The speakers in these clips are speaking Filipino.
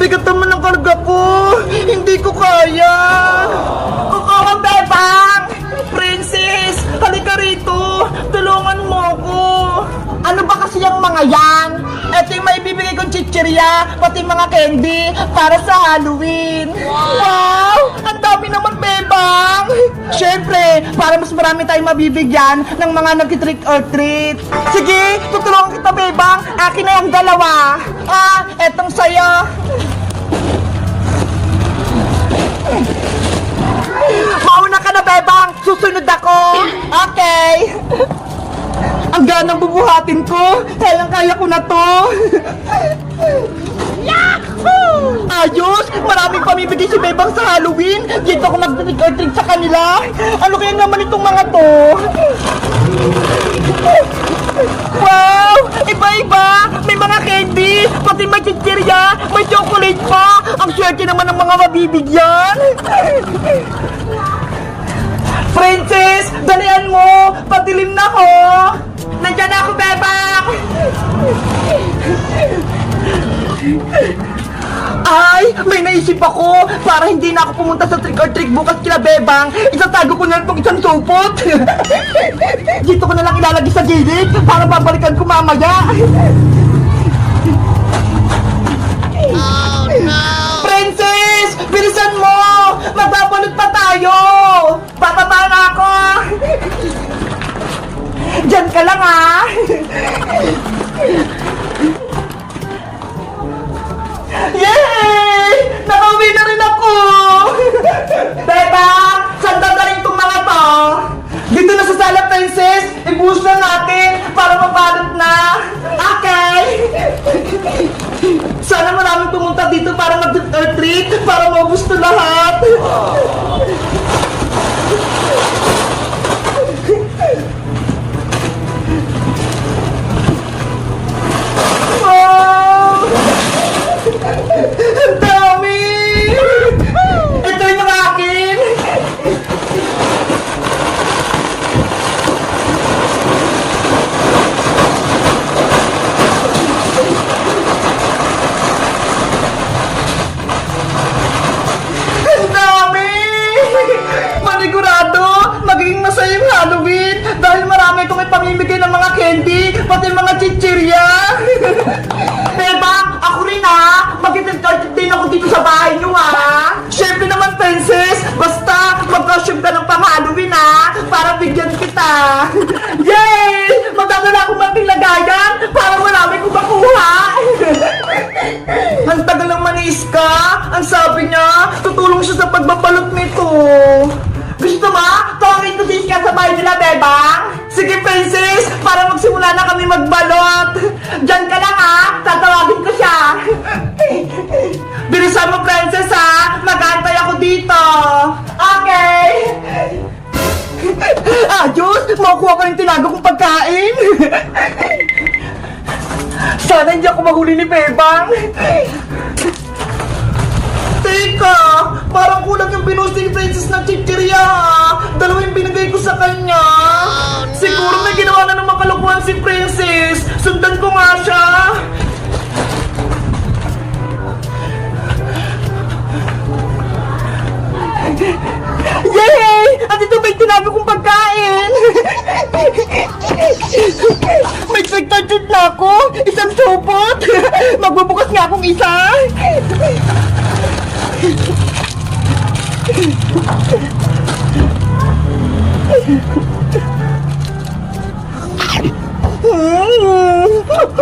bigat naman ang karga ko. Hindi ko kaya. Oo, Bebang! Princess, halika rito. Tulungan mo ako. Ano ba kasi yung mga yan? Ito yung maibibigay kong chichirya, pati mga candy, para sa Halloween. Wow! Ang dami naman, Bebang! Siyempre, para mas marami tayong mabibigyan ng mga nag-trick or treat. Sige, tutulungan kita, Bebang. Akin na yung dalawa. Etong sayo. Mauna ka na, Bebang. Susunod ako. Okay. Ang ganang bubuhatin ko. Kaya ko na to. Yahoo! Ayos! Maraming pamibigay si Bebang sa Halloween. Dito ako mag-trick or treat sa kanila. Ano kaya naman itong mga to? Wow! Iba-iba! May mga candy! Pati may chichirya! May chocolate pa! Ang swerte naman ng mga mabibigyan! Princess! Dalian mo! Patilim na ho! Nandiyan ako, Bebang! Ay! May naisip ako! Para hindi na ako pumunta sa trick or treat bukas kila Bebang, itatago ko na lang itong isang supot! Dito ko na lang ilalagay sa gilid para babalikan ko mamaya! Oh, no! Princess! Bilisan mo! Magbabalot pa tayo! Bababa na ako! Diyan ka lang, ha? Yay! Nakauwi na rin ako! Bebang! Saan dadalhin itong mga to? Dito na sa sala, Princess! Ibuhos na natin para mabalot na! Okay! Sana maraming pumunta dito para mag-treat para maubos na lahat! Wow! Ang dami! Ito yung akin! Ang dami! Manigurado, magiging masaya yung Halloween dahil marami kong ipamimigay ng mga candy, pati mga chichirya! Bebang, ako rin ha! Mag-trick din ako dito sa bahay nyo ha! Siyempre naman, Princess! Basta, mag-costume ka ng pang-Halloween ha! Para bigyan kita! Yay! Magdadala akong mating lagayan para marami kong makuha! Ang tagal ng maniis ka! Ang sabi niya, tutulong siya sa pagbabalot nito! Gusto mo? Tawagin ko din ka sa bahay nila, Bebang! Sige, Princess! Para magsimula na kami magbalot! Diyan ka lang, ha? Tatawagin ko siya! Bilisan mo, Princess, ha? Mag-aantay ako dito! Okay! Diyos! Makukuha ko yung tinago kong pagkain! Sana hindi ako mahuli ni Bebang! Teka! Parang kulang yung binusing Princess ng chichirya, ha? Dalawa yung binigay ko sa kanya! Siguro may ginawa na ng makalukuhan si Princess! Sundan ko nga siya! Yay! Andito ba yung tinabi kong pagkain? May trick-or-treat na ako! Isang supot! Magbubukas nga akong isa!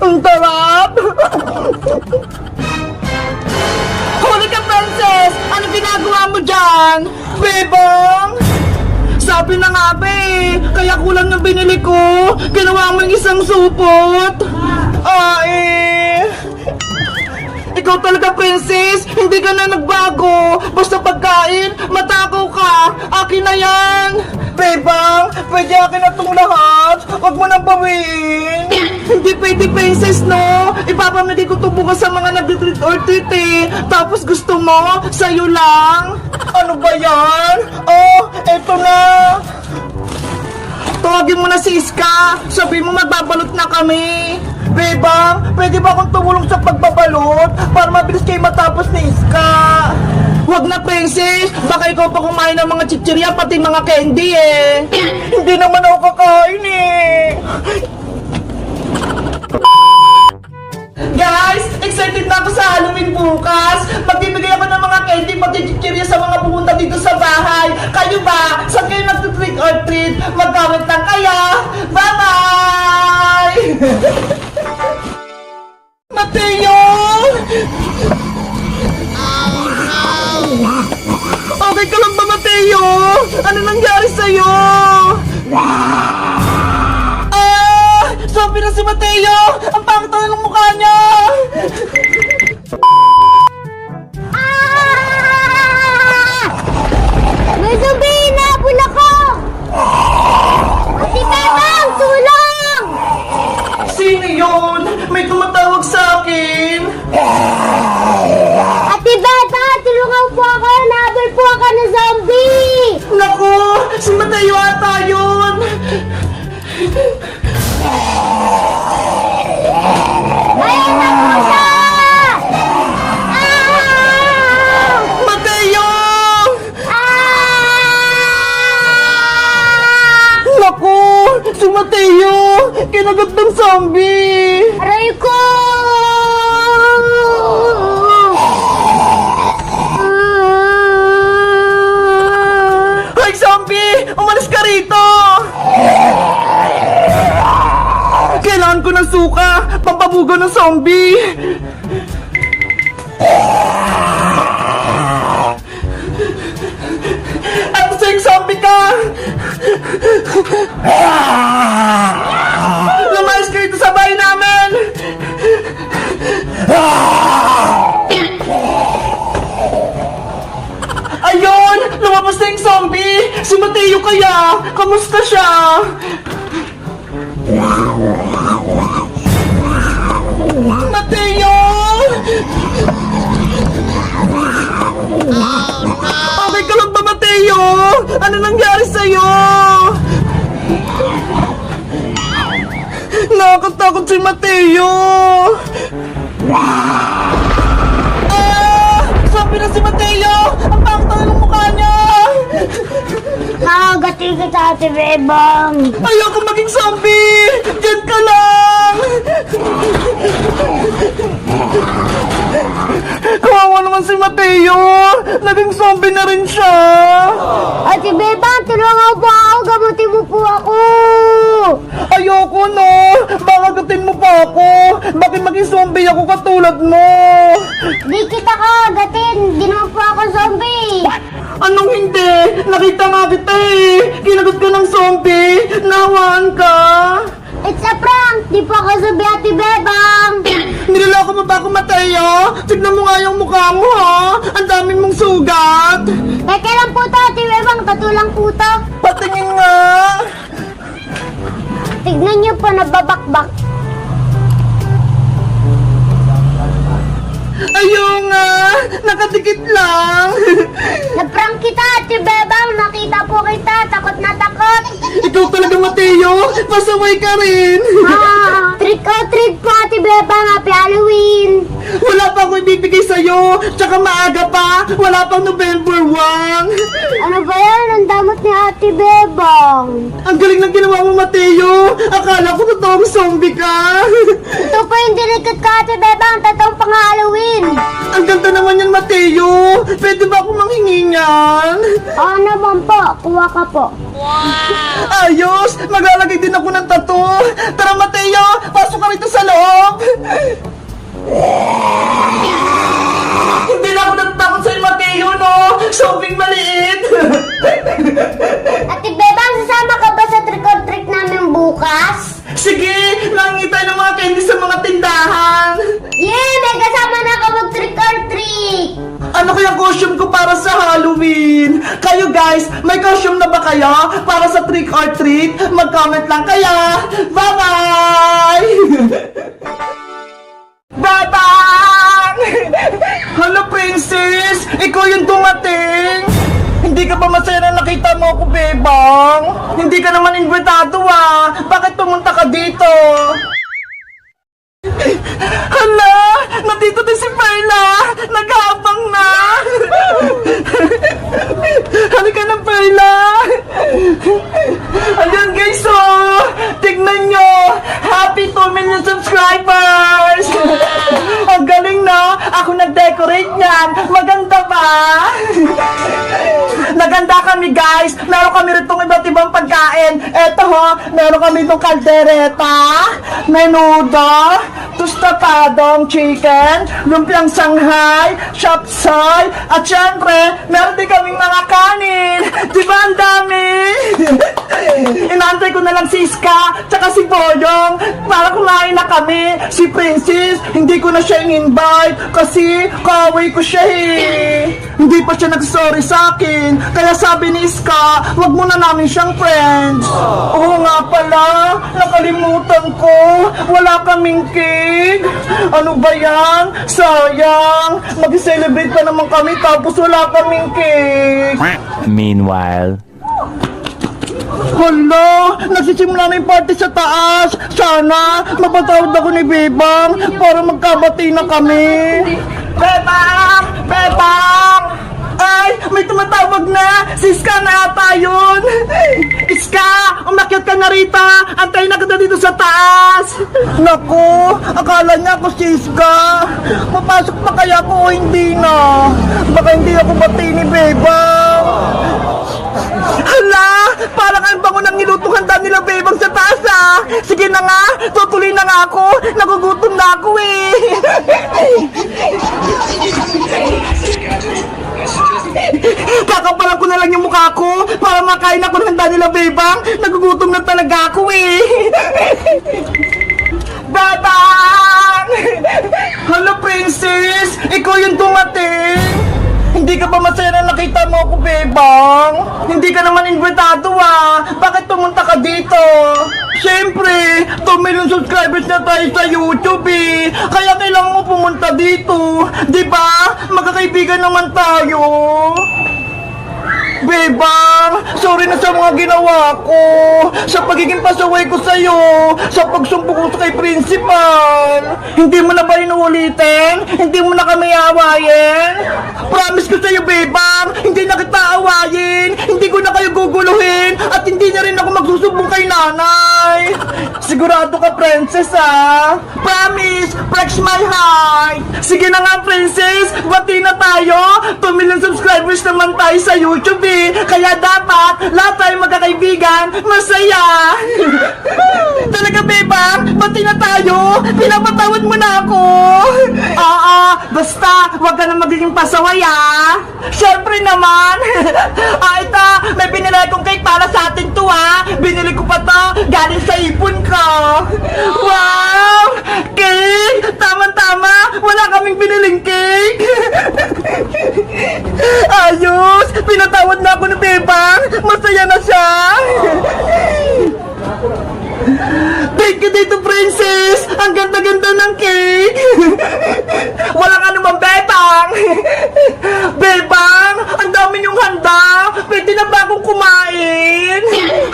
Ang tarap! Huli ka, Princess! Ano ginagawa mo dyan? Bebang! Sabi na nga ba kaya kulang yung binili ko. Ginawa mo yung isang supot. Ikaw talaga, Princess! Hindi ka na nagbago! Basta pagkain, matakaw ka! Akin na yan! Bebang, pwede akin na itong lahat! Huwag mo nang bawiin! Hindi pwede, Princess, no? Ipapamili ko ito bukas sa mga nag-treat or treat eh! Tapos gusto mo, sa'yo lang! Ano ba yan? Oh, eto na! Tawagin mo na si Iska! Sabihin mo magbabalot na kami! Bebang, pwede ba akong tumulong sa pagbabalot para mabilis kayo matapos ni Iska? Huwag na, princess. Baka ikaw pa kumain ng mga chichirya pati mga candy eh. Hindi naman ako kakain eh. Guys, excited na ako sa Halloween bukas. Magbibigay ako ng mga candy pati chichirya sa mga pumunta dito sa bahay. Kayo ba? Saan kayo nagtutrick or treat? Mag-comment lang kayo. Bye-bye! Mateo! Okay ka lang ba, Mateo? Ano nangyari sa'yo? Zombie na si Mateo! Ang pangit na ng mukha niya! May zombie! Nahabol ako! Ate Bebang! Tulong! Sino yun? May tumatawag sa akin! Ate Bebang! Tulungan po ako! Nahabol po ako ng zombie! Naku! Si Mateo ata yun! Ayun na po siya! Ah! Mateo! Ah! Naku! Si Mateo! Kinagat ng zombie! Aray ko! Hoy, zombie! Umalis ka rito! Kailangan ko ng suka! Pampabugo ng zombie! At sa'yo, zombie ka! Lumayas ka dito sa bahay namin! Ayun! Lumabas na yung zombie! Si Mateo kaya! Kamusta siya? Mateo! Okay ka lang ba, Mateo? Ano nangyari sa'yo? Nakakatakot si Mateo! Sabi na si Mateo! Ang pangit na ng mukha niya! Nakagating ka sa Ate Bebang! Ayoko maging zombie! Diyan ka lang! Kawawa naman si Mateo! Naging zombie na rin siya! Ate Bebang, tulungan po ako! Gamutin mo po ako! Ayoko no! Baka gatin mo pa ako! Bakit maging zombie ako katulad mo? Di kita kagatin! Di naman po ako zombie! Anong hindi? Nakita nga kita eh! Kinagot ka ng zombie! Nawaan ka! It's a prank! Di po ako zombie, Ate Bebang! Niloloko mo ba ako, Mateo? Tignan mo nga yung mukha mo ha! Ang daming mong sugat! Teka lang po to, Ate Bebang! Tattoo lang po to! Patingin nga! Tignan niyo po, nababakbak! Ayun nga! Nakadikit lang! Na-prank kita, Ate Bebang! Nakita po kita! Takot na takot! Ikaw talaga, Mateo! Pasaway ka rin! Ah, trick or treat po, Ate Bebang! Happy Halloween! Wala pa ako ibibigay sa'yo! Tsaka maaga pa! Wala pang November 1! Ano ba yan? Ang damot ni Ate Bebang! Ang galing ng ginawa mo, Mateo! Akala ko totoong zombie ka! Ito po yung dinikat ko, Ate Bebang! Totoong pang Halloween! Ang ganda naman yan, Mateo! Pwede ba ako manghingi niyan? Oo naman po, kuha ka po. Ayos! Maglalagay din ako ng tattoo! Tara, Mateo! Pasok ka rito sa loob! Hindi na ako natatakot sa'yo, Mateo, no? Zombie maliit! Ate Bebang, sasama ka ba sa trick or treat namin bukas? Sige! Nangingi tayo ng mga candy sa mga tindahan! Yeah! May kasama na ako mag trick or treat! Ano kaya costume ko para sa Halloween? Kayo guys, may costume na ba kayo para sa trick or treat? Mag-comment lang kaya! Bye-bye! Bye-bye! Hello, princess! Ikaw yung dumating! Hindi ka ba masaya na nakita mo ako, Bebang? Hindi ka naman invitado ah! Bakit pumunta ka dito? meron kami rito iba't ibang pagkain. Eto ho, meron kami itong kaldereta, menudo, tustapadong chicken, lumpiang Shanghai, shopsai, at syempre, meron din kaming mga kanin. Di ba ang dami? Inaantay ko na lang si Iska, tsaka si Boyong, para kumain na kami. Si Princess, hindi ko na siya in-invite, kasi kaaway ko siya eh. Hindi pa siya nag-sorry sa akin, kaya sabi ni Iska, wag mo na namin siyang friends. Oo nga pala, nakalimutan ko, wala kaming cake. Ano ba yan? Sayang, mag-celebrate pa naman kami tapos wala kaming cake. Meanwhile. Hala, nagsisimula na yung party sa taas. Sana, mapatawad ako ni Bebang para magkabati na kami. Bebang! Bebang! Ay, may tumatawag na! Si Iska na ata yun! Iska! Umakyat ka na rito! Antayin na kita dito sa taas! Naku! Akala niya ako si Iska! Papasok pa kaya ako o hindi na? Baka hindi ako bati ni Bebang! Hala! Parang ang bango ng nilutong handa nila Bebang sa taas ah! Sige na nga! Tutuloy na nga ako! Nagugutom na ako eh! Kakapalan ko na lang yung mukha ko para makain ako ng handa nila Bebang! Nagugutom na talaga ako eh! Bebang! Hello Princess! Ikaw yung dumating! Hindi ka ba masaya na nakita mo ako, Bebang? Hindi ka naman invitado ah! Bakit pumunta ka dito? Siyempre, 2 million subscribers na tayo sa YouTube eh! Kaya kailangan mo pumunta dito! Di ba? Magkakaibigan naman tayo! Bebang, sorry na sa mga ginawa ko, sa pagiging pasaway ko sa'yo, sa pagsumpo ko kay principal. Hindi mo na ba inuulitin? Hindi mo na kami awayin? Promise ko sa'yo, Bebang, hindi na kita awayin, hindi ko na kayo guguluhin, at hindi na rin ako magsusumbong kay nanay. Sigurado ka, princess, ah? Promise, flex my heart. Sige na nga, princess, bati na tayo. 2 million subscribers naman tayo sa YouTube, eh. Kaya dapat, lahat tayo magkakaibigan, masaya. Talaga, Bebang, bati na tayo. Pinapatawad mo na ako. Oo, basta, wag ka na magiging pasaway, ah. Siyempre naman. Ito, may binili kong cake para sa atin to, ah. Binili ko pa to, galing sa ipon ko. Wow! Cake! Tama-tama! Wala kaming biniling cake! Ayos! Pinatawad na ako ni Bebang! Masaya na siya! Thank you dito, princess! Ang ganda-ganda ng cake! Walang ano bang Bebang! Bebang! Ang dami niyong handa! Pwede na ba akong kumain?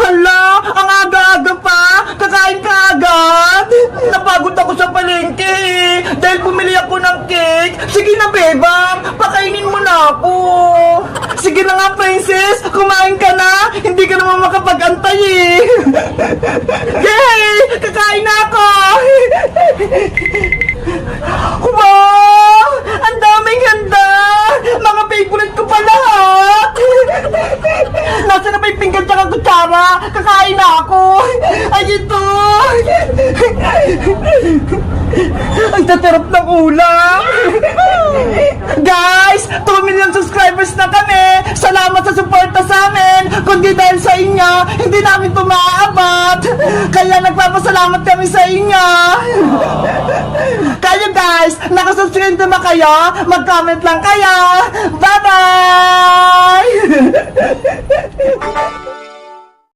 Hala! Ang aga-aga pa! Kakain ka agad! Napagod ako sa palengke eh! Dahil bumili ako ng cake! Sige na, Bebang! Pakainin mo na ako! Sige na nga, princess! Kumain ka na! Hindi ka naman makapag-antay eh! Yay! Kakain na ako! Wow! Ang daming handa! Mga favorite ko pa lahat! Nasa na ba yung pinggan tsaka kutsara? Kakain na ako! Ay, ito! Ang tatarap ng ulam! Guys! 2 million subscribers na kami! Salamat sa suporta sa amin! Kundi dahil sa inyo, hindi namin ito maaabot! Kaya nagpapasalamat kami sa inyo! Kayo guys, nakasubscribe na ba kayo? Mag-comment lang kayo! Bye-bye!